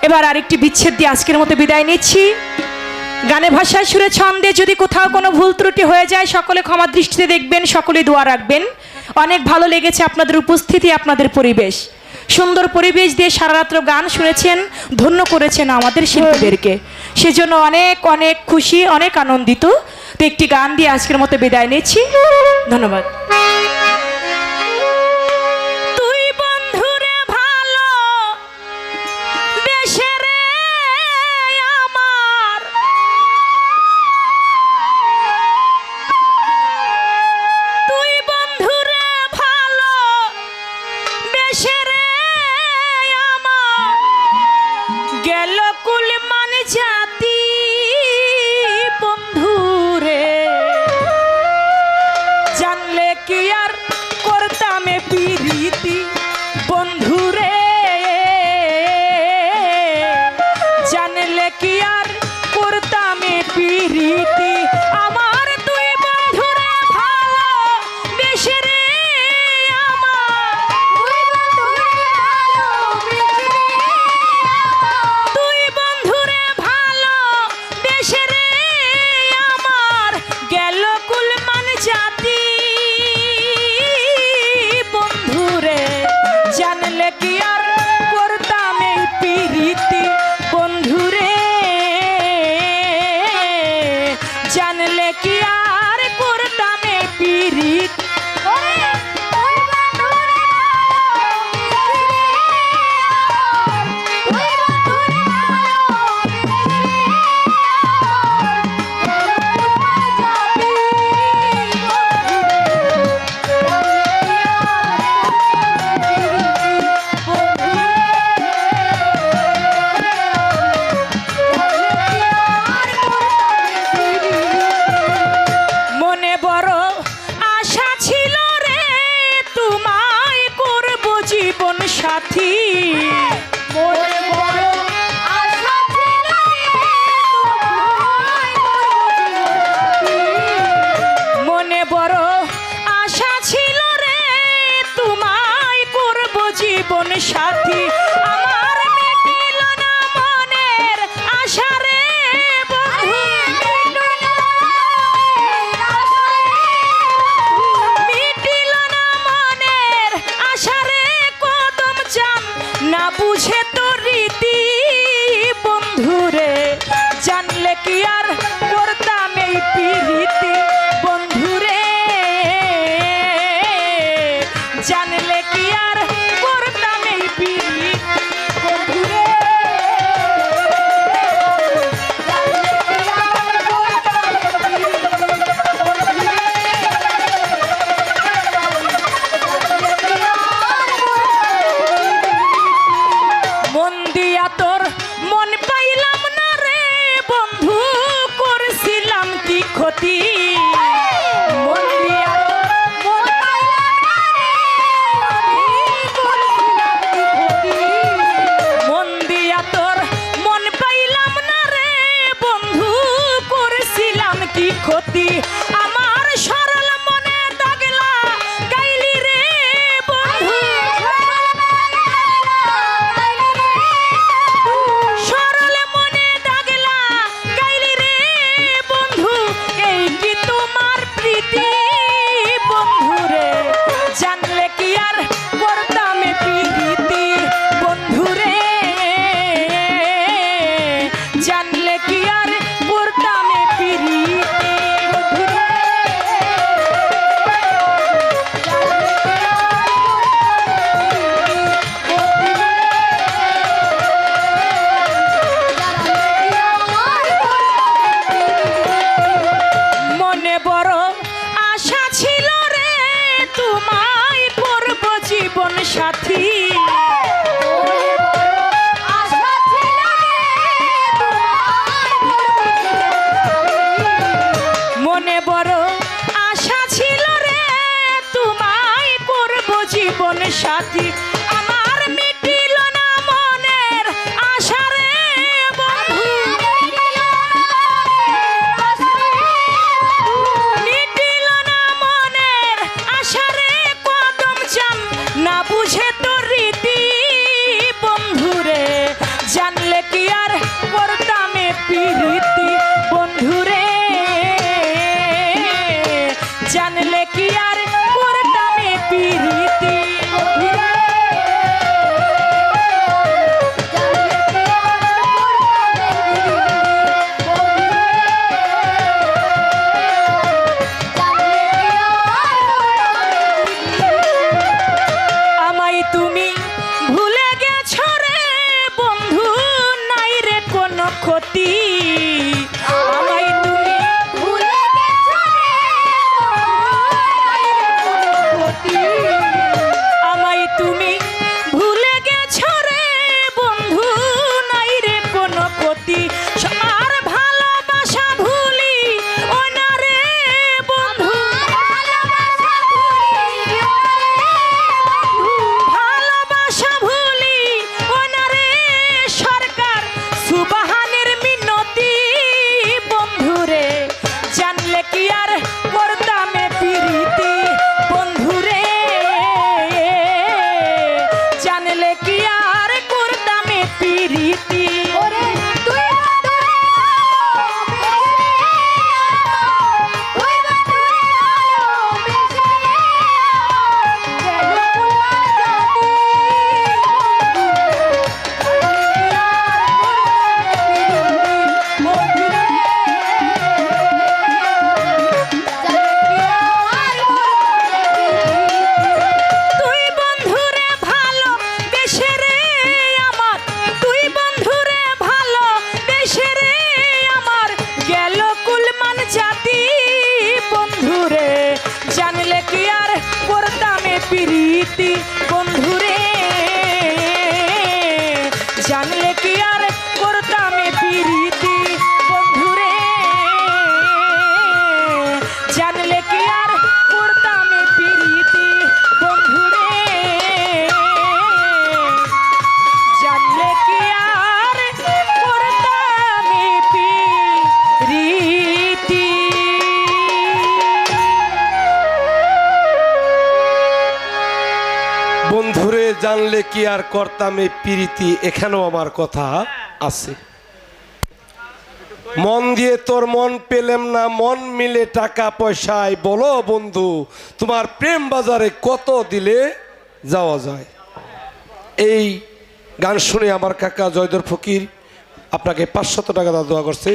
এবার আরেকটি বিচ্ছেদ দিয়ে আজকের মতো বিদায় নিচ্ছি। গানে ভাষায় সুরে ছন্দে যদি কোথাও কোনো ভুল ত্রুটি হয়ে যায় সকলে ক্ষমা দৃষ্টিতে দেখবেন, সকলে দোয়া রাখবেন। অনেক ভালো লেগেছে আপনাদের উপস্থিতি, আপনাদের পরিবেশ, সুন্দর পরিবেশ দিয়ে সারা রাত্র গান শুনেছেন, ধন্য করেছেন আমাদের শিল্পীদেরকে, সেজন্য অনেক অনেক খুশি, অনেক আনন্দিত। তো একটি গান দিয়ে আজকের মতো বিদায় নিচ্ছি। ধন্যবাদ। ক্ষতি আমায় তুমি ভুলে গেছো রে ক্ষতি আমায় তুমি ভুলে গেছো রে বন্ধু নাই রে কোনো ক্ষতি আর ভালোবাসা ভুলি ও না রে বন্ধু ভালোবাসা ভুলি ও না রে সরকার সুবাহানের মিনতি বন্ধুরে জানলে কি আর করতামে প্রীতি বন্ধুরে জানলে কি আর করতামে প্রীতি ওরে তুই তুই বন্ধুরে ভালো বেশে রে আমার তুই বন্ধুরে ভালো বেশে রে আমার গেল কুলমান জাতি বন্ধুরে জানলে কি আর করতামে প্রীতি বন্ধুরে জানলে কি আর করতামে প্রীতি বন্ধুরে জানলে কি আর করতামে প্রীতি বন্ধুরে জানলে কি আর করতামে প্রীতি বন্ধুরে জানলে কি আর করতাম এই প্রীতি এখানেও আমার কথা আছে মন দিয়ে তোর মন পেলাম না মন মিলে টাকা পয়সায় বলো বন্ধু তোমার প্রেম বাজারে কত দিলে যাওয়া যায় এই গান শুনে আমার কাকা জয়দর ফকির আপনাকে 500 টাকা দোয়া করছে